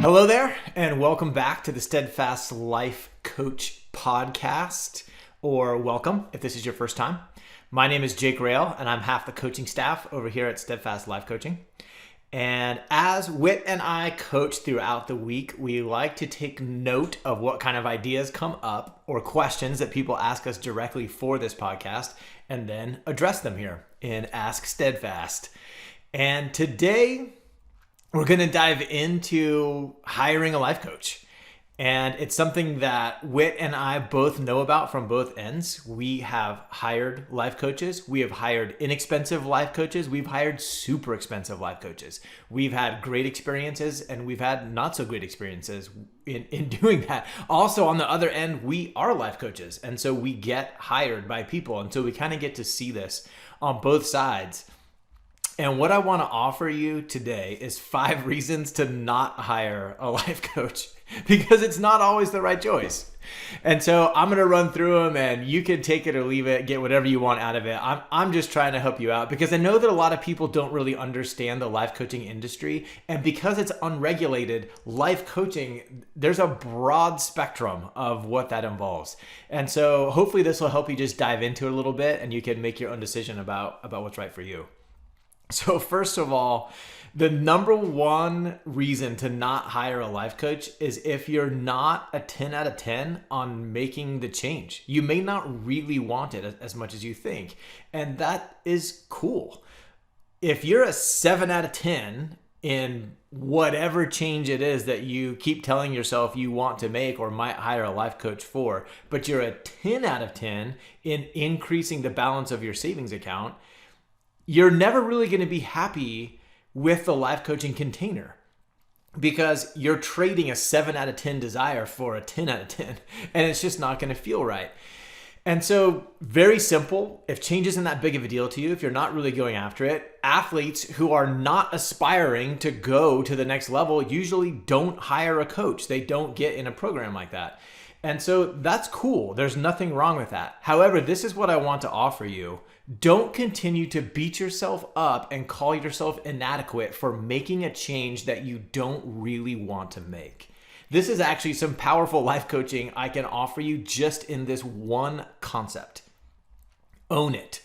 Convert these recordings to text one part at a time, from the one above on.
Hello there, and welcome back to the Steadfast Life Coach podcast, or welcome if this is your first time. My name is Jake Rail, and I'm half the coaching staff over here at Steadfast Life Coaching. And as Whit and I coach throughout the week, we like to take note of what kind of ideas come up or questions that people ask us directly for this podcast, and then address them here in Ask Steadfast. And today, we're going to dive into hiring a life coach. And it's something that Whit and I both know about from both ends. We have hired life coaches. We have hired inexpensive life coaches. We've hired super expensive life coaches. We've had great experiences and we've had not so great experiences in doing that. Also, on the other end, we are life coaches. And so we get hired by people. And so we kind of get to see this on both sides. And what I want to offer you today is 5 reasons to not hire a life coach, because it's not always the right choice. And so I'm going to run through them, and you can take it or leave it, get whatever you want out of it. I'm just trying to help you out, because I know that a lot of people don't really understand the life coaching industry. And because it's unregulated, life coaching, there's a broad spectrum of what that involves. And so hopefully this will help you just dive into it a little bit, and you can make your own decision about what's right for you. So first of all, the number one reason to not hire a life coach is if you're not a 10 out of 10 on making the change. You may not really want it as much as you think, and that is cool. If you're a 7 out of 10 in whatever change it is that you keep telling yourself you want to make or might hire a life coach for, but you're a 10 out of 10 in increasing the balance of your savings account, you're never really going to be happy with the life coaching container, because you're trading a 7 out of 10 desire for a 10 out of 10, and it's just not going to feel right. And so very simple, if change isn't that big of a deal to you, if you're not really going after it, athletes who are not aspiring to go to the next level usually don't hire a coach. They don't get in a program like that. And so that's cool. There's nothing wrong with that. However, this is what I want to offer you. Don't continue to beat yourself up and call yourself inadequate for making a change that you don't really want to make. This is actually some powerful life coaching I can offer you just in this one concept. Own it.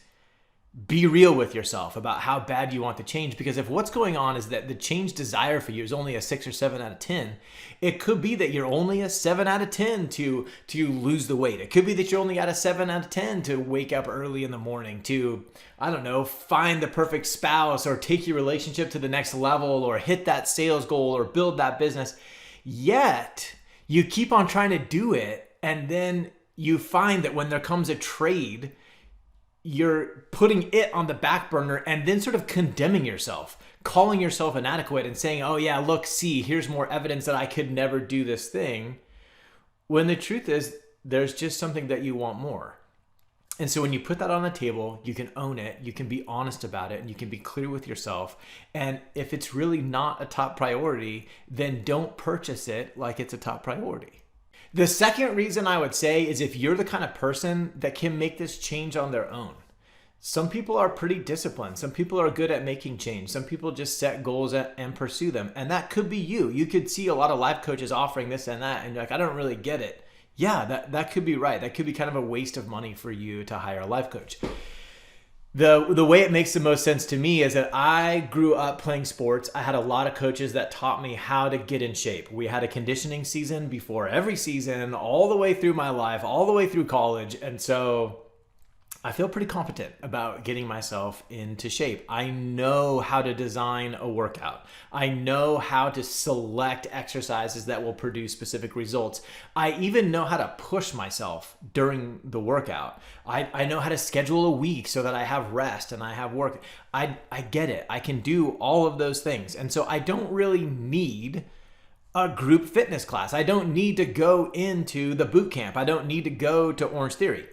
Be real with yourself about how bad you want to change, because if what's going on is that the change desire for you is only a 6 or 7 out of 10, it could be that you're only a 7 out of 10 to lose the weight. It could be that you're only at a 7 out of 10 to wake up early in the morning, to, I don't know, find the perfect spouse or take your relationship to the next level or hit that sales goal or build that business. Yet you keep on trying to do it, and then you find that when there comes a trade, you're putting it on the back burner and then sort of condemning yourself, calling yourself inadequate and saying, oh yeah, look, see, here's more evidence that I could never do this thing. When the truth is, there's just something that you want more. And so when you put that on the table, you can own it, you can be honest about it, and you can be clear with yourself. And if it's really not a top priority, then don't purchase it like it's a top priority. The second reason I would say is if you're the kind of person that can make this change on their own. Some people are pretty disciplined. Some people are good at making change. Some people just set goals and pursue them. And that could be you. You could see a lot of life coaches offering this and that, and you're like, I don't really get it. Yeah, that could be right. That could be kind of a waste of money for you to hire a life coach. The way it makes the most sense to me is that I grew up playing sports. I had a lot of coaches that taught me how to get in shape. We had a conditioning season before every season, all the way through my life, all the way through college. And so I feel pretty competent about getting myself into shape. I know how to design a workout. I know how to select exercises that will produce specific results. I even know how to push myself during the workout. I know how to schedule a week so that I have rest and I have work. I get it. I can do all of those things. And so I don't really need a group fitness class. I don't need to go into the boot camp. I don't need to go to Orange Theory.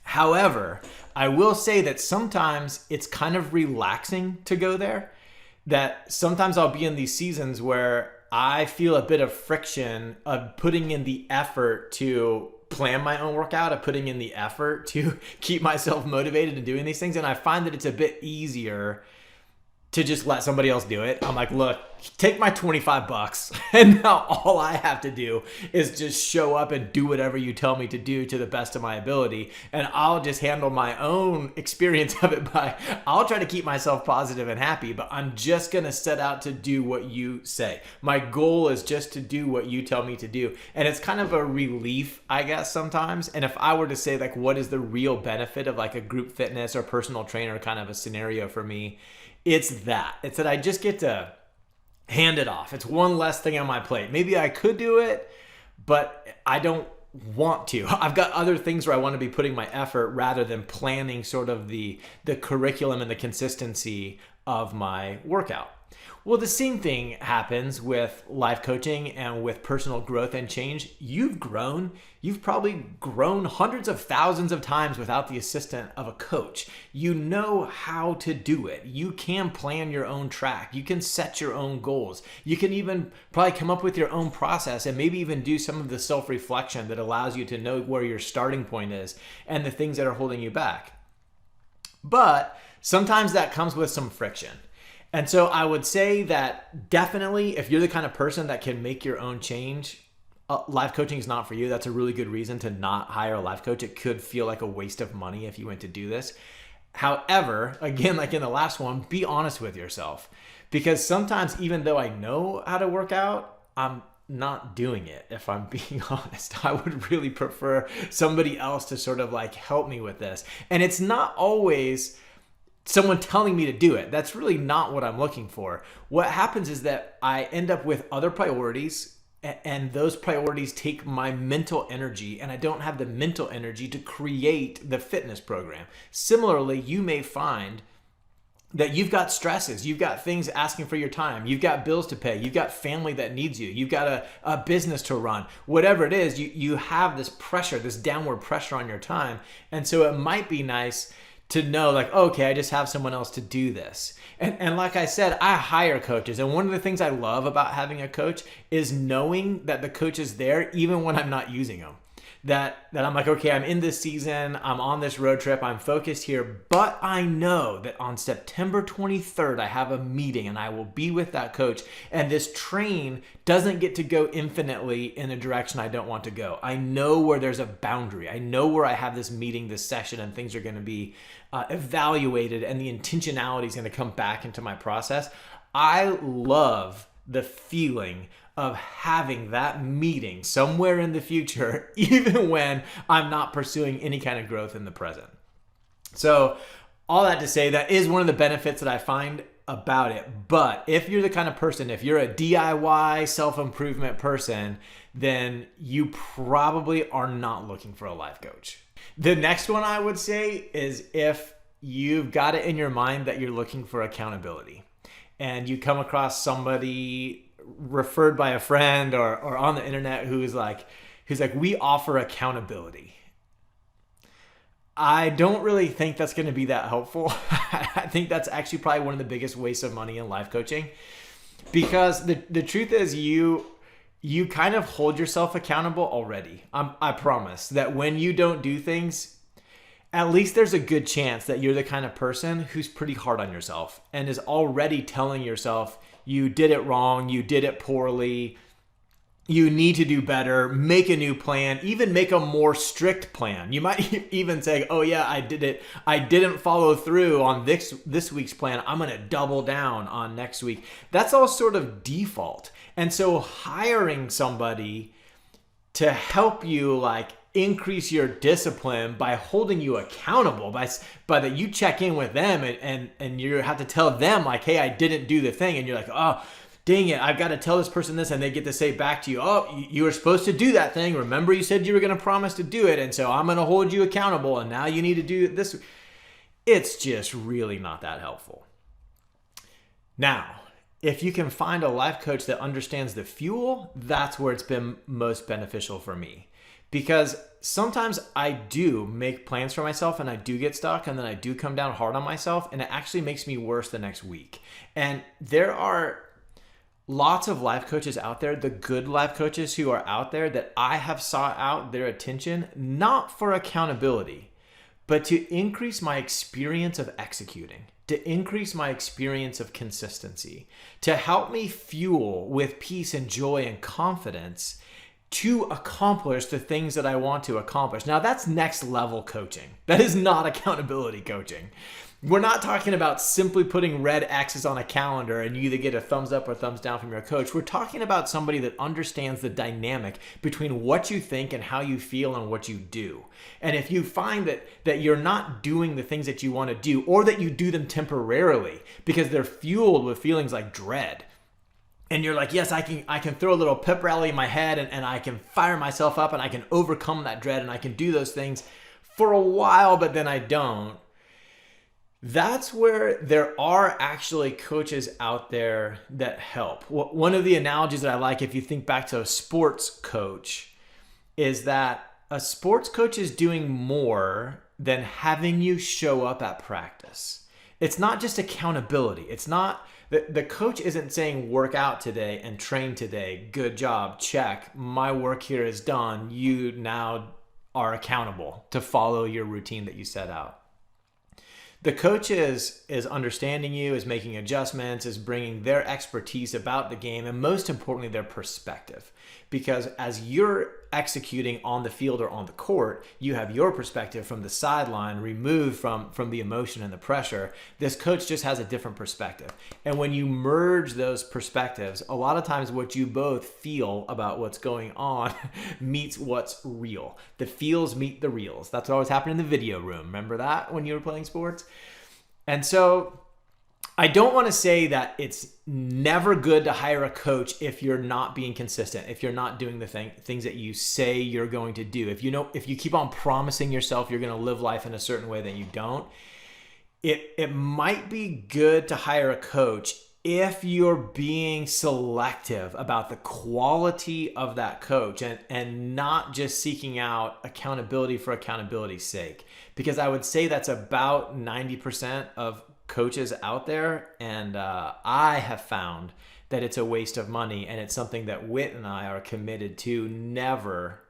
However, I will say that sometimes it's kind of relaxing to go there, that sometimes I'll be in these seasons where I feel a bit of friction of putting in the effort to plan my own workout, of putting in the effort to keep myself motivated and doing these things. And I find that it's a bit easier to just let somebody else do it. I'm like, look, take my $25 and now all I have to do is just show up and do whatever you tell me to do to the best of my ability. And I'll just handle my own experience of it I'll try to keep myself positive and happy, but I'm just going to set out to do what you say. My goal is just to do what you tell me to do. And it's kind of a relief, I guess, sometimes. And if I were to say like, what is the real benefit of like a group fitness or personal trainer kind of a scenario for me? It's that I just get to hand it off. It's one less thing on my plate. Maybe I could do it, but I don't want to. I've got other things where I want to be putting my effort rather than planning sort of the curriculum and the consistency of my workout. Well, the same thing happens with life coaching and with personal growth and change. You've probably grown hundreds of thousands of times without the assistance of a coach. You know how to do it. You can plan your own track. You can set your own goals. You can even probably come up with your own process and maybe even do some of the self-reflection that allows you to know where your starting point is and the things that are holding you back. But sometimes that comes with some friction. And so I would say that definitely if you're the kind of person that can make your own change, life coaching is not for you. That's a really good reason to not hire a life coach. It could feel like a waste of money if you went to do this. However, again, like in the last one, be honest with yourself. Because sometimes even though I know how to work out, I'm not doing it, if I'm being honest. I would really prefer somebody else to sort of like help me with this. And it's not always someone telling me to do it. That's really not what I'm looking for. What happens is that I end up with other priorities, and those priorities take my mental energy, and I don't have the mental energy to create the fitness program. Similarly, you may find that you've got stresses, you've got things asking for your time, you've got bills to pay, you've got family that needs you, you've got a business to run, whatever it is, you have this pressure, this downward pressure on your time. And so it might be nice to know like, okay, I just have someone else to do this. And like I said, I hire coaches. And one of the things I love about having a coach is knowing that the coach is there even when I'm not using them. That I'm like, okay, I'm in this season, I'm on this road trip, I'm focused here, but I know that on September 23rd, I have a meeting and I will be with that coach. And this train doesn't get to go infinitely in a direction I don't want to go. I know where there's a boundary. I know where I have this meeting, this session, and things are going to be evaluated and the intentionality is going to come back into my process. I love the feeling of having that meeting somewhere in the future, even when I'm not pursuing any kind of growth in the present. So all that to say, that is one of the benefits that I find about it. But if you're the kind of person, if you're a DIY self-improvement person, then you probably are not looking for a life coach. The next one I would say is if you've got it in your mind that you're looking for accountability and you come across somebody referred by a friend or on the internet who's like, we offer accountability. I don't really think that's going to be that helpful. I think that's actually probably one of the biggest wastes of money in life coaching, because the truth is you kind of hold yourself accountable already. I promise that when you don't do things, at least there's a good chance that you're the kind of person who's pretty hard on yourself and is already telling yourself you did it wrong, you did it poorly, you need to do better, make a new plan, even make a more strict plan. You might even say, oh yeah, I did it. I didn't follow through on this week's plan. I'm going to double down on next week. That's all sort of default. And so hiring somebody to help you like increase your discipline by holding you accountable, by that you check in with them and you have to tell them like, hey, I didn't do the thing. And you're like, oh, dang it, I've got to tell this person this. And they get to say back to you, oh, you were supposed to do that thing. Remember you said you were going to promise to do it. And so I'm going to hold you accountable. And now you need to do this. It's just really not that helpful. Now, if you can find a life coach that understands the fuel, that's where it's been most beneficial for me. Because sometimes I do make plans for myself and I do get stuck and then I do come down hard on myself and it actually makes me worse the next week. And there are lots of life coaches out there, the good life coaches who are out there that I have sought out their attention, not for accountability, but to increase my experience of executing, to increase my experience of consistency, to help me fuel with peace and joy and confidence to accomplish the things that I want to accomplish. Now, that's next level coaching. That is not accountability coaching. We're not talking about simply putting red X's on a calendar and you either get a thumbs up or thumbs down from your coach. We're talking about somebody that understands the dynamic between what you think and how you feel and what you do. And if you find that you're not doing the things that you want to do, or that you do them temporarily because they're fueled with feelings like dread, and you're like, yes, I can throw a little pep rally in my head and I can fire myself up and I can overcome that dread and I can do those things for a while, but then I don't. That's where there are actually coaches out there that help. One of the analogies that I like, if you think back to a sports coach, is that a sports coach is doing more than having you show up at practice. It's not just accountability. It's not, the coach isn't saying work out today and train today. Good job, check. My work here is done. You now are accountable to follow your routine that you set out. The coach is understanding you, is making adjustments, is bringing their expertise about the game, and most importantly, their perspective. Because as you're executing on the field or on the court, you have your perspective from the sideline, removed from the emotion and the pressure. This coach just has a different perspective. And when you merge those perspectives, a lot of times what you both feel about what's going on meets what's real. The feels meet the reals. That's what always happened in the video room. Remember that when you were playing sports? And so I don't want to say that it's never good to hire a coach if you're not being consistent, if you're not doing the things that you say you're going to do. If you keep on promising yourself you're going to live life in a certain way that you don't, it might be good to hire a coach if you're being selective about the quality of that coach and not just seeking out accountability for accountability's sake. Because I would say that's about 90% of coaches out there, and I have found that it's a waste of money, and it's something that Whit and I are committed to never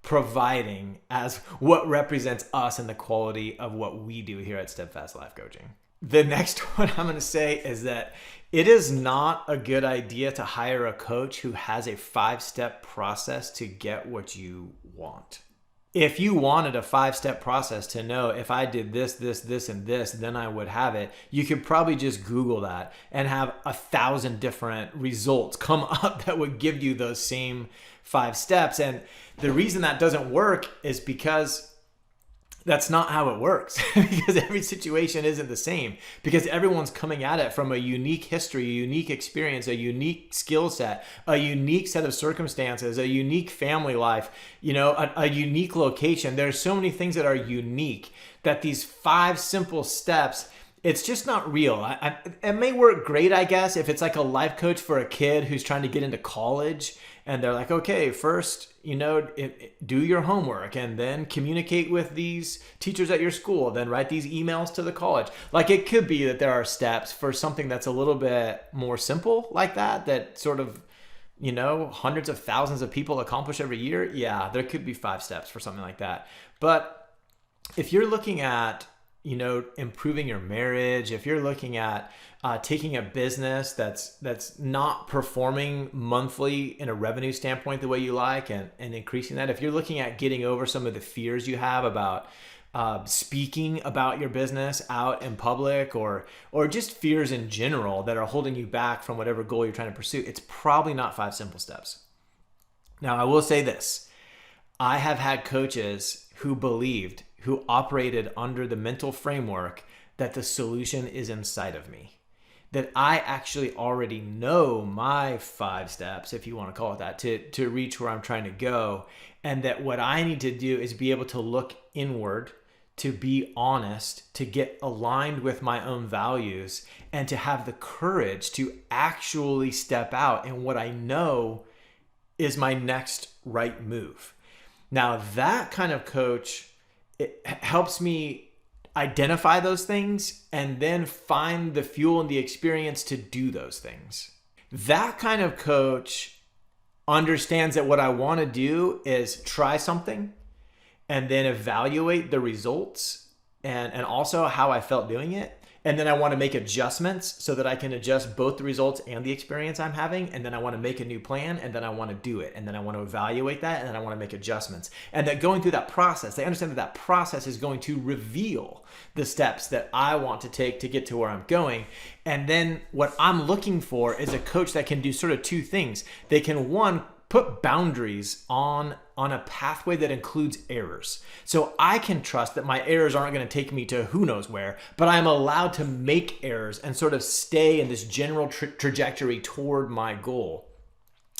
providing as what represents us and the quality of what we do here at Steadfast Life Coaching. The next one I'm going to say is that it is not a good idea to hire a coach who has a 5-step process to get what you want. If you wanted a 5-step process to know if I did this, this, this, and this, then I would have it, you could probably just Google that and have 1,000 different results come up that would give you those same 5 steps. And the reason that doesn't work is because that's not how it works. Because every situation isn't the same, because everyone's coming at it from a unique history, a unique experience, a unique skill set, a unique set of circumstances, a unique family life, a unique location. There's so many things that are unique that these 5 simple steps, it's just not real. It may work great, I guess, if it's like a life coach for a kid who's trying to get into college and they're like, okay, first, do your homework and then communicate with these teachers at your school, then write these emails to the college. Like, it could be that there are steps for something that's a little bit more simple like that sort of, hundreds of thousands of people accomplish every year. Yeah, there could be 5 steps for something like that. But if you're looking at improving your marriage, if you're looking at taking a business that's not performing monthly in a revenue standpoint the way you like and increasing that, if you're looking at getting over some of the fears you have about speaking about your business out in public, or just fears in general that are holding you back from whatever goal you're trying to pursue, it's probably not 5 simple steps. Now, I will say this. I have had coaches who operated under the mental framework that the solution is inside of me, that I actually already know my 5 steps, if you want to call it that, to reach where I'm trying to go. And that what I need to do is be able to look inward, to be honest, to get aligned with my own values, and to have the courage to actually step out in what I know is my next right move. Now, that kind of coach, it helps me identify those things and then find the fuel and the experience to do those things. That kind of coach understands that what I want to do is try something and then evaluate the results and also how I felt doing it. And then I want to make adjustments so that I can adjust both the results and the experience I'm having. And then I want to make a new plan, and then I want to do it. And then I want to evaluate that, and then I want to make adjustments. And that going through that process, they understand that that process is going to reveal the steps that I want to take to get to where I'm going. And then what I'm looking for is a coach that can do sort of two things. They can, one, put boundaries on a pathway that includes errors. So I can trust that my errors aren't going to take me to who knows where, but I'm allowed to make errors and sort of stay in this general trajectory toward my goal.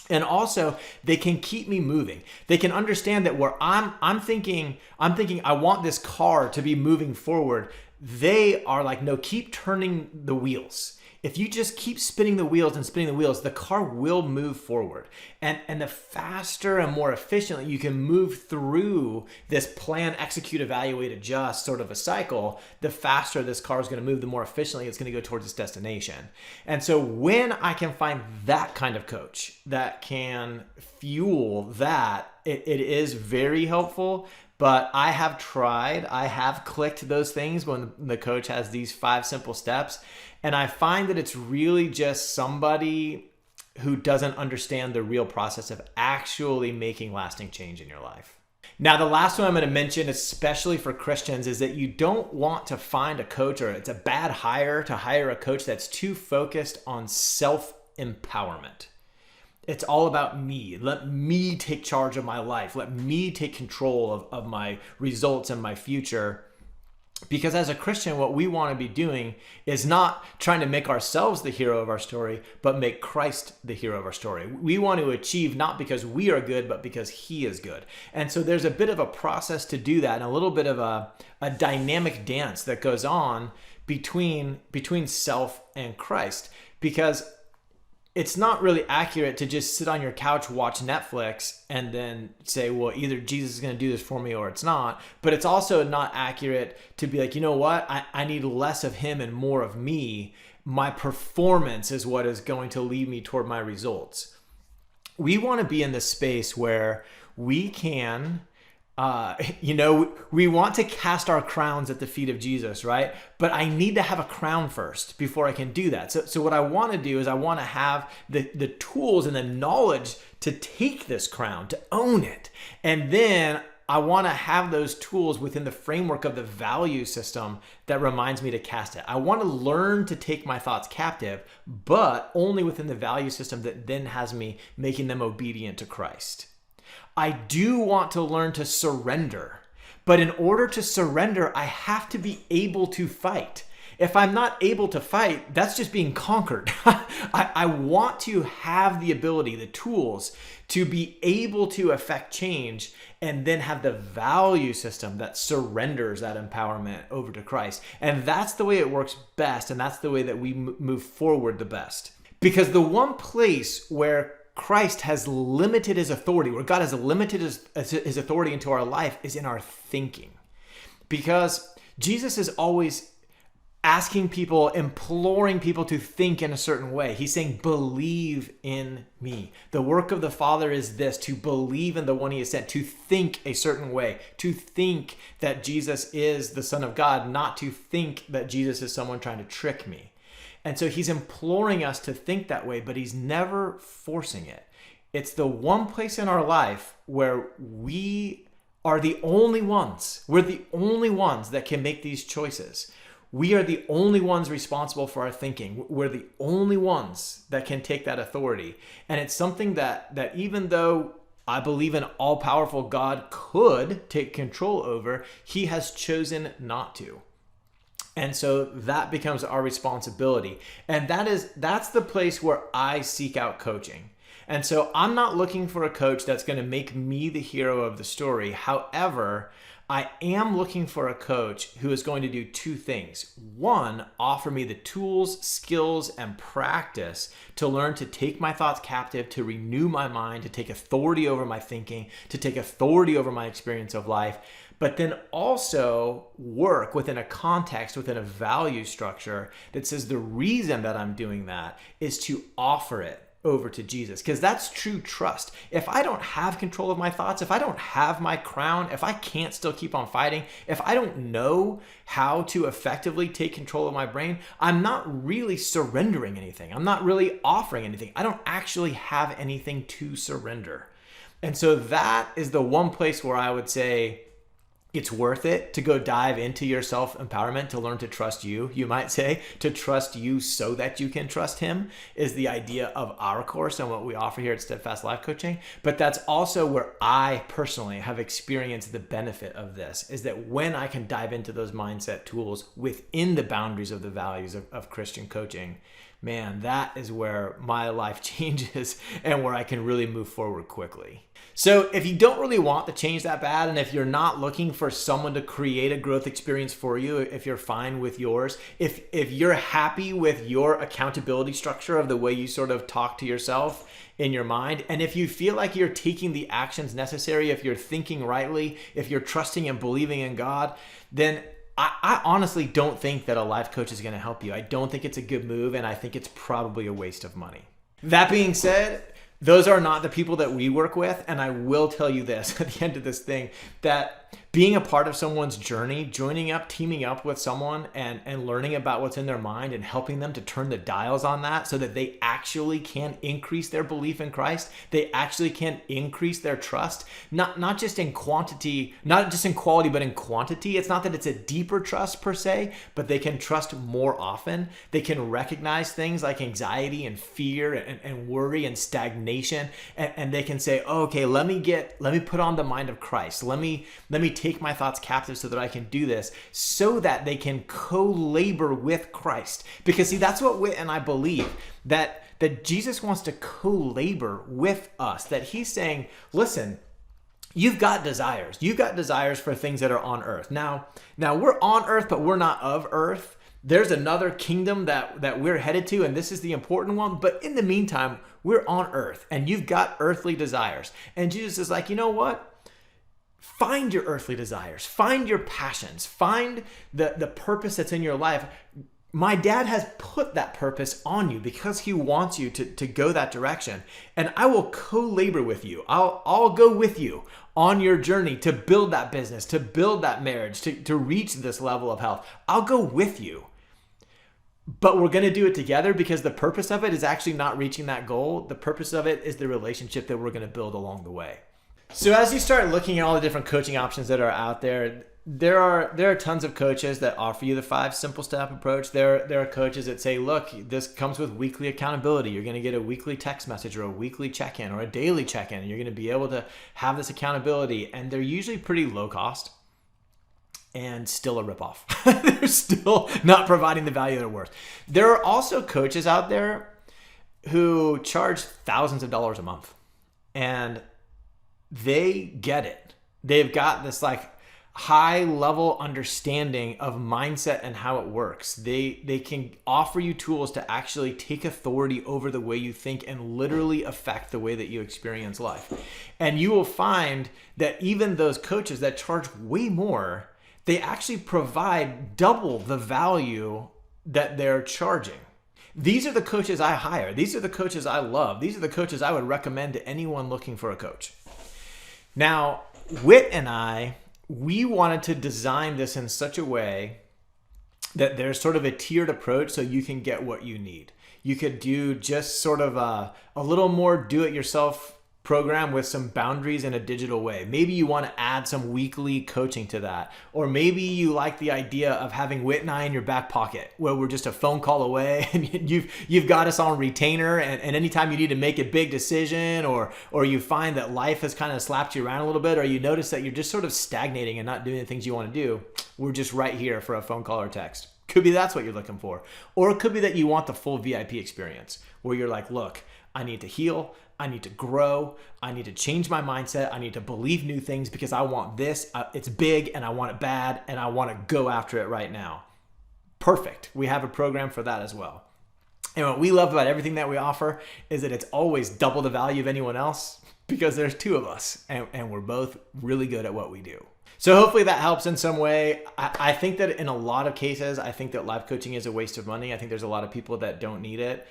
And also, they can keep me moving. They can understand that where I'm thinking I want this car to be moving forward. They are like, no, keep turning the wheels. If you just keep spinning the wheels, the car will move forward. And the faster and more efficiently you can move through this plan, execute, evaluate, adjust sort of a cycle, the faster this car is going to move, the more efficiently it's going to go towards its destination. And so when I can find that kind of coach that can fuel that, it is very helpful. But I have clicked those things when the coach has these 5 simple steps. And I find that it's really just somebody who doesn't understand the real process of actually making lasting change in your life. Now, the last one I'm going to mention, especially for Christians, is that you don't want to find a coach, or it's a bad hire to hire a coach that's too focused on self-empowerment. It's all about me. Let me take charge of my life. Let me take control of my results and my future. Because as a Christian, what we want to be doing is not trying to make ourselves the hero of our story, but make Christ the hero of our story. We want to achieve not because we are good, but because he is good. And so there's a bit of a process to do that, and a little bit of a dynamic dance that goes on between self and Christ. Because it's not really accurate to just sit on your couch, watch Netflix, and then say, well, either Jesus is going to do this for me or it's not. But it's also not accurate to be like, you know what? I need less of him and more of me. My performance is what is going to lead me toward my results. We want to be in this space where we can... we want to cast our crowns at the feet of Jesus, right? But I need to have a crown first before I can do that. So what I want to do is I want to have the tools and the knowledge to take this crown, to own it. And then I want to have those tools within the framework of the value system that reminds me to cast it. I want to learn to take my thoughts captive, but only within the value system that then has me making them obedient to Christ. I do want to learn to surrender, but in order to surrender, I have to be able to fight. If I'm not able to fight, that's just being conquered. I want to have the ability, the tools to be able to affect change, and then have the value system that surrenders that empowerment over to Christ. And that's the way it works best, and that's the way that we move forward the best. Because the one place where Christ has limited his authority, where God has limited his authority into our life, is in our thinking. Because Jesus is always asking people, imploring people to think in a certain way. He's saying, believe in me. The work of the Father is this, to believe in the one he has sent, to think a certain way, to think that Jesus is the Son of God, not to think that Jesus is someone trying to trick me. And so he's imploring us to think that way, but he's never forcing it. It's the one place in our life where we are the only ones. We're the only ones that can make these choices. We are the only ones responsible for our thinking. We're the only ones that can take that authority. And it's something that even though I believe an all-powerful God could take control over, he has chosen not to. And so that becomes our responsibility. And that's the place where I seek out coaching. And so I'm not looking for a coach that's going to make me the hero of the story. However, I am looking for a coach who is going to do 2 things. 1, offer me the tools, skills, and practice to learn to take my thoughts captive, to renew my mind, to take authority over my thinking, to take authority over my experience of life, but then also work within a context, within a value structure that says the reason that I'm doing that is to offer it over to Jesus, because that's true trust. If I don't have control of my thoughts, if I don't have my crown, if I can't still keep on fighting, if I don't know how to effectively take control of my brain, I'm not really surrendering anything. I'm not really offering anything. I don't actually have anything to surrender. And so that is the one place where I would say it's worth it to go dive into your self-empowerment, to learn to trust you. You might say to trust you so that you can trust him is the idea of our course and what we offer here at Steadfast Life Coaching. But that's also where I personally have experienced the benefit of this, is that when I can dive into those mindset tools within the boundaries of the values of Christian coaching, man, that is where my life changes and where I can really move forward quickly. So if you don't really want the change that bad, and if you're not looking for someone to create a growth experience for you, if you're fine with yours, if you're happy with your accountability structure of the way you sort of talk to yourself in your mind, and if you feel like you're taking the actions necessary, if you're thinking rightly, if you're trusting and believing in God, then I honestly don't think that a life coach is going to help you. I don't think it's a good move, and I think it's probably a waste of money. That being said, those are not the people that we work with. And I will tell you this at the end of this thing, that being a part of someone's journey, joining up, teaming up with someone and learning about what's in their mind and helping them to turn the dials on that so that they actually can increase their belief in Christ. They actually can increase their trust, not just in quantity, not just in quality, but in quantity. It's not that it's a deeper trust per se, but they can trust more often. They can recognize things like anxiety and fear and worry and stagnation. And they can say, oh, okay, let me put on the mind of Christ. Let me take my thoughts captive so that I can do this, so that they can co-labor with Christ. Because see, that's what Whit and I believe, that Jesus wants to co-labor with us, that he's saying, listen, you've got desires. You've got desires for things that are on earth. Now we're on earth, but we're not of earth. There's another kingdom that we're headed to, and this is the important one. But in the meantime, we're on earth, and you've got earthly desires. And Jesus is like, you know what? Find your earthly desires, find your passions, find the purpose that's in your life. My dad has put that purpose on you because he wants you to go that direction. And I will co-labor with you. I'll go with you on your journey to build that business, to build that marriage, to reach this level of health. I'll go with you. But we're going to do it together, because the purpose of it is actually not reaching that goal. The purpose of it is the relationship that we're going to build along the way. So as you start looking at all the different coaching options that are out there, there are tons of coaches that offer you the 5 simple step approach. There are coaches that say, look, this comes with weekly accountability. You're going to get a weekly text message or a weekly check-in or a daily check-in, and you're going to be able to have this accountability. And they're usually pretty low cost and still a ripoff. They're still not providing the value they're worth. There are also coaches out there who charge thousands of dollars a month, and they get it. They've got this like high level understanding of mindset and how it works. They can offer you tools to actually take authority over the way you think and literally affect the way that you experience life. And you will find that even those coaches that charge way more, they actually provide double the value that they're charging. These are the coaches I hire. These are the coaches I love. These are the coaches I would recommend to anyone looking for a coach. Now, Whit and I, we wanted to design this in such a way that there's sort of a tiered approach so you can get what you need. You could do just sort of a little more do-it-yourself program with some boundaries in a digital way. Maybe you want to add some weekly coaching to that. Or maybe you like the idea of having Whit and I in your back pocket, where we're just a phone call away and you've got us on retainer, and anytime you need to make a big decision, or you find that life has kind of slapped you around a little bit, or you notice that you're just sort of stagnating and not doing the things you want to do, we're just right here for a phone call or text. Could be that's what you're looking for. Or it could be that you want the full VIP experience, where you're like, look, I need to heal, I need to grow, I need to change my mindset, I need to believe new things because I want this, it's big and I want it bad and I want to go after it right now. Perfect. We have a program for that as well. And what we love about everything that we offer is that it's always double the value of anyone else, because there's 2 of us and we're both really good at what we do. So hopefully that helps in some way. I think that in a lot of cases, I think that life coaching is a waste of money. I think there's a lot of people that don't need it.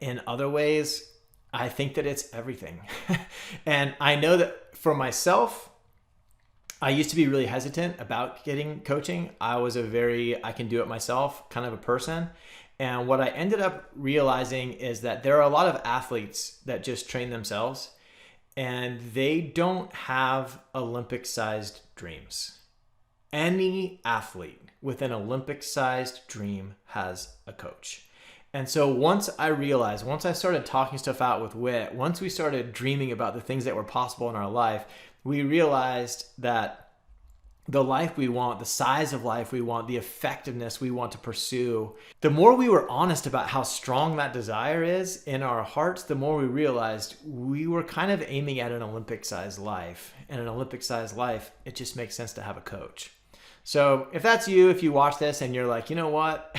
In other ways, I think that it's everything. And I know that for myself, I used to be really hesitant about getting coaching. I was I can do it myself kind of a person. And what I ended up realizing is that there are a lot of athletes that just train themselves and they don't have Olympic-sized dreams. Any athlete with an Olympic-sized dream has a coach. And so once I started talking stuff out with Whit, once we started dreaming about the things that were possible in our life, we realized that the life we want, the size of life we want, the effectiveness we want to pursue, the more we were honest about how strong that desire is in our hearts, the more we realized we were kind of aiming at an Olympic-sized life. And an Olympic-sized life, it just makes sense to have a coach. So if that's you, if you watch this and you're like, you know what?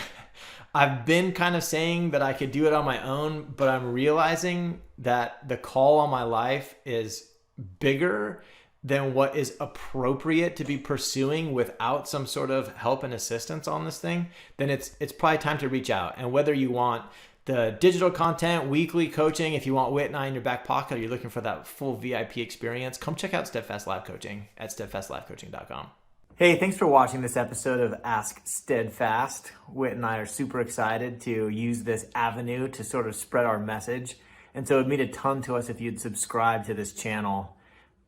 I've been kind of saying that I could do it on my own, but I'm realizing that the call on my life is bigger than what is appropriate to be pursuing without some sort of help and assistance on this thing, then it's probably time to reach out. And whether you want the digital content, weekly coaching, if you want Whit and I in your back pocket, or you're looking for that full VIP experience, come check out Steadfast Live Coaching at steadfastlifecoaching.com. Hey, thanks for watching this episode of Ask Steadfast. Whit and I are super excited to use this avenue to sort of spread our message. And so it would mean a ton to us if you'd subscribe to this channel.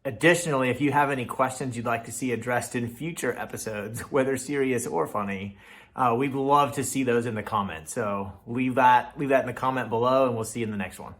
Additionally, if you have any questions you'd like to see addressed in future episodes, whether serious or funny, we'd love to see those in the comments. So leave that in the comment below and we'll see you in the next one.